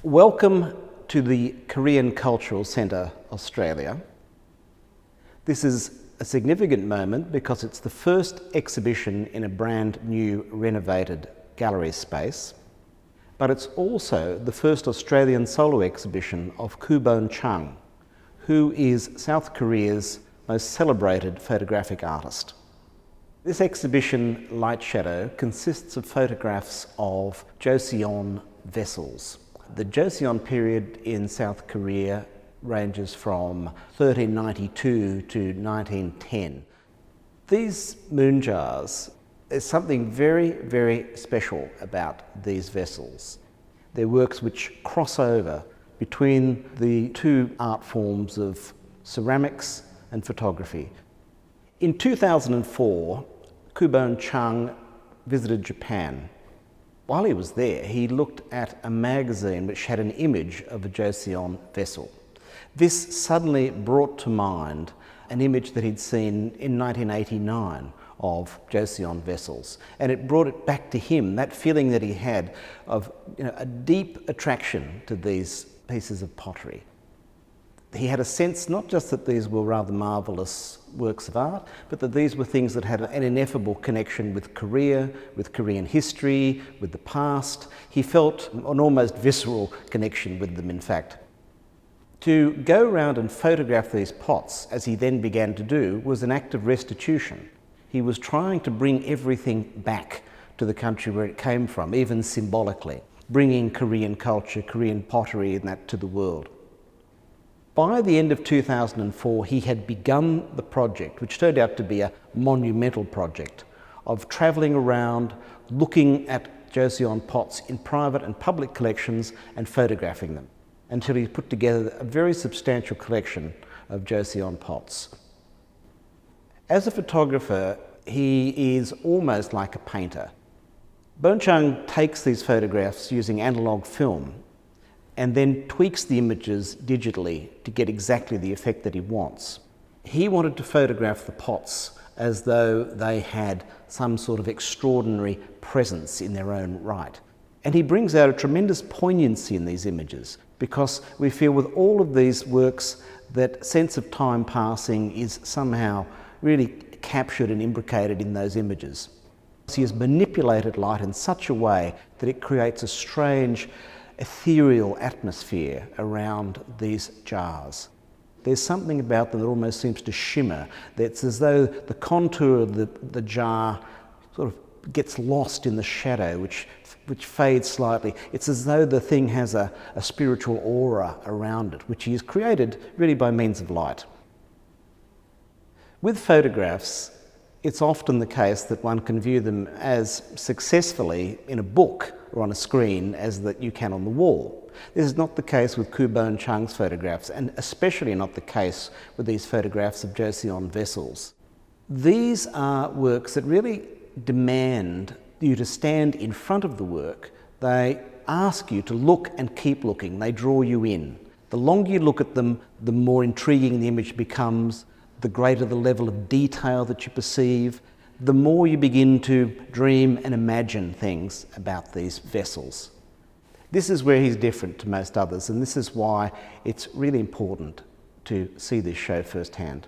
Welcome to the Korean Cultural Centre, Australia. This is a significant moment because it's the first exhibition in a brand new renovated gallery space, but it's also the first Australian solo exhibition of Koo Bohnchang, who is South Korea's most celebrated photographic artist. This exhibition, Light Shadow, consists of photographs of Joseon vessels. The Joseon period in South Korea ranges from 1392 to 1910. These moon jars, there's something very, very special about these vessels. They're works which cross over between the two art forms of ceramics and photography. In 2004, Koo Bohnchang visited Japan. While he was there, he looked at a magazine which had an image of a Joseon vessel. This suddenly brought to mind an image that he'd seen in 1989 of Joseon vessels, and it brought it back to him, that feeling that he had of a deep attraction to these pieces of pottery. He had a sense not just that these were rather marvellous works of art, but that these were things that had an ineffable connection with Korea, with Korean history, with the past. He felt an almost visceral connection with them, in fact. To go around and photograph these pots, as he then began to do, was an act of restitution. He was trying to bring everything back to the country where it came from, even symbolically, bringing Korean culture, Korean pottery and that to the world. By the end of 2004, he had begun the project, which turned out to be a monumental project, of travelling around, looking at Joseon pots in private and public collections and photographing them, until he put together a very substantial collection of Joseon pots. As a photographer, he is almost like a painter. Bohnchang takes these photographs using analogue film and then tweaks the images digitally to get exactly the effect that he wants. He wanted to photograph the pots as though they had some sort of extraordinary presence in their own right. And he brings out a tremendous poignancy in these images, because we feel with all of these works that sense of time passing is somehow really captured and imbricated in those images. He has manipulated light in such a way that it creates a strange ethereal atmosphere around these jars. There's something about them that almost seems to shimmer. It's as though the contour of the jar sort of gets lost in the shadow, which fades slightly. It's as though the thing has a spiritual aura around it, which is created really by means of light. With photographs, it's often the case that one can view them as successfully in a book or on a screen as that you can on the wall. This is not the case with Koo Bohnchang's photographs, and especially not the case with these photographs of Joseon vessels. These are works that really demand you to stand in front of the work. They ask you to look and keep looking. They draw you in. The longer you look at them, the more intriguing the image becomes, the greater the level of detail that you perceive, the more you begin to dream and imagine things about these vessels. This is where he's different to most others, and this is why it's really important to see this show firsthand.